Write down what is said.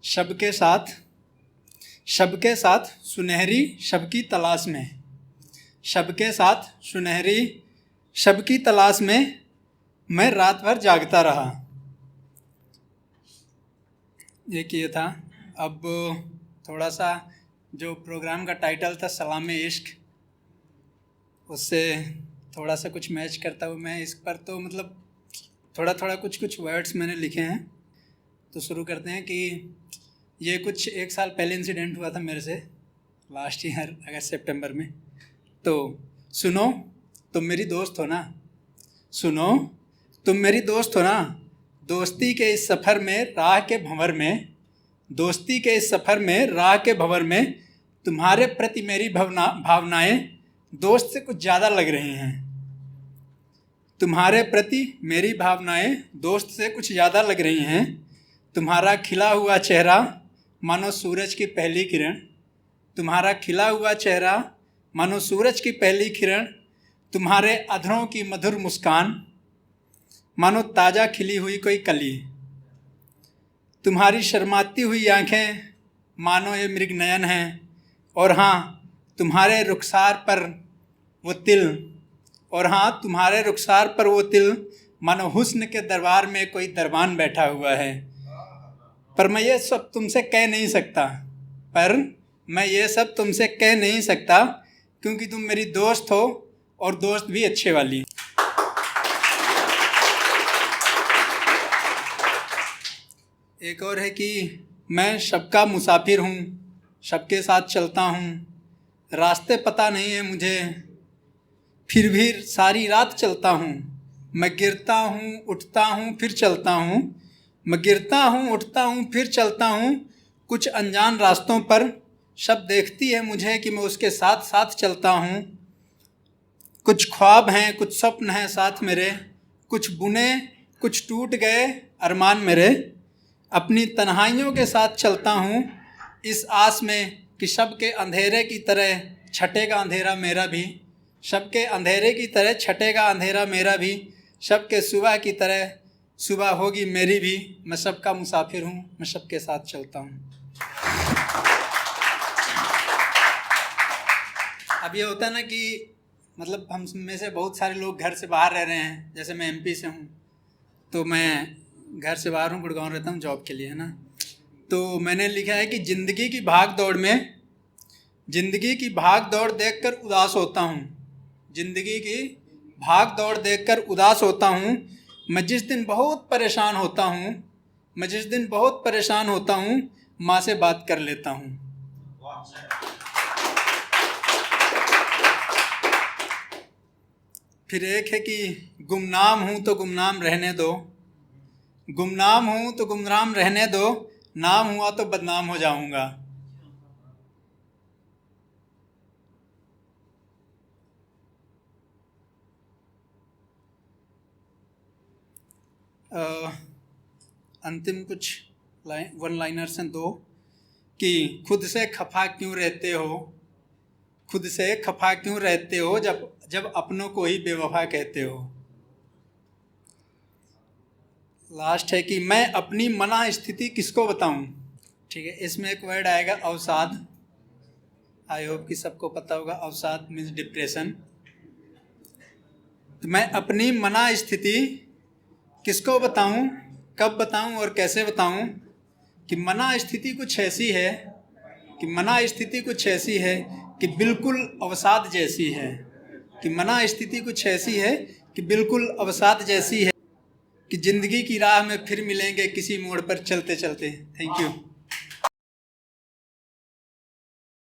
शब के साथ सुनहरी शब की तलाश में, शब के साथ सुनहरी शब की तलाश में मैं रात भर जागता रहा। ये किया था। अब थोड़ा सा जो प्रोग्राम का टाइटल था सलाम इश्क, उससे थोड़ा सा कुछ मैच करता हूँ मैं इस पर, तो मतलब थोड़ा कुछ वर्ड्स मैंने लिखे हैं। तो शुरू करते हैं कि ये कुछ 1 साल पहले इंसिडेंट हुआ था मेरे से, लास्ट ईयर अगस्त सितंबर में। तो सुनो तुम मेरी दोस्त हो ना, सुनो तुम मेरी दोस्त हो ना, दोस्ती के इस सफ़र में राह के भंवर में, दोस्ती के इस सफ़र में राह के भंवर में तुम्हारे प्रति मेरी भावनाएं दोस्त से कुछ ज़्यादा लग रही हैं। तुम्हारे प्रति मेरी भावनाएं दोस्त से कुछ ज़्यादा लग रही हैं। तुम्हारा खिला हुआ चेहरा मानो सूरज की पहली किरण, तुम्हारा खिला हुआ चेहरा मानो सूरज की पहली किरण, तुम्हारे अधरों की मधुर मुस्कान मानो ताज़ा खिली हुई कोई कली, तुम्हारी शर्माती हुई आंखें मानो ये मृग नयन हैं, और हाँ तुम्हारे रुखसार पर वो तिल, और हाँ तुम्हारे रुखसार पर वो तिल मानो हुस्न के दरबार में कोई दरबान बैठा हुआ है। पर मैं ये सब तुमसे कह नहीं सकता, पर मैं ये सब तुमसे कह नहीं सकता, क्योंकि तुम मेरी दोस्त हो और दोस्त भी अच्छे वाली। एक और है कि मैं सबका मुसाफिर हूँ, सबके साथ चलता हूँ, रास्ते पता नहीं है मुझे, फिर भी सारी रात चलता हूँ। मैं गिरता हूँ उठता हूँ फिर चलता हूँ, मैं गिरता हूँ उठता हूँ फिर चलता हूँ, कुछ अनजान रास्तों पर शब देखती है मुझे कि मैं उसके साथ साथ चलता हूँ। कुछ ख्वाब हैं कुछ सपन हैं साथ मेरे, कुछ बुने कुछ टूट गए अरमान मेरे, अपनी तन्हाइयों के साथ चलता हूँ इस आस में कि शब के अंधेरे की तरह छटेगा अंधेरा मेरा भी, शब के अंधेरे की तरह छटेगा अंधेरा मेरा भी, शब के सुबह की तरह सुबह होगी मेरी भी। मैं सबका मुसाफिर हूँ, मैं सबके साथ चलता हूँ। अब ये होता है ना कि मतलब हम में से बहुत सारे लोग घर से बाहर रह रहे हैं, जैसे मैं एमपी से हूँ, तो मैं घर से बाहर हूँ, गुड़गांव रहता हूँ जॉब के लिए, है ना। तो मैंने लिखा है कि ज़िंदगी की भाग दौड़ में, ज़िंदगी की भाग दौड़ देखकर उदास होता हूँ, ज़िंदगी की भाग दौड़ देखकर उदास होता हूँ। मैं जिस दिन बहुत परेशान होता हूँ, मैं जिस दिन बहुत परेशान होता हूँ, माँ से बात कर लेता हूँ। फिर एक है कि गुमनाम हूँ तो गुमनाम रहने दो, गुमनाम हूँ तो गुमनाम रहने दो, नाम हुआ तो बदनाम हो जाऊँगा। अंतिम कुछ वन लाइनर्स हैं 2 कि खुद से खफा क्यों रहते हो, खुद से खफा क्यों रहते हो जब अपनों को ही बेवफा कहते हो। लास्ट है कि मैं अपनी मना स्थिति किसको बताऊं। ठीक है, इसमें एक वर्ड आएगा अवसाद, आई होप कि सबको पता होगा। अवसाद मीन्स डिप्रेशन। तो मैं अपनी मना स्थिति किसको बताऊं, कब बताऊं और कैसे बताऊं कि मना स्थिति कुछ ऐसी है, कि मना स्थिति कुछ ऐसी है कि बिल्कुल अवसाद जैसी है, कि मना स्थिति कुछ ऐसी है कि बिल्कुल अवसाद जैसी है, कि ज़िंदगी की राह में फिर मिलेंगे किसी मोड़ पर चलते चलते। Thank you.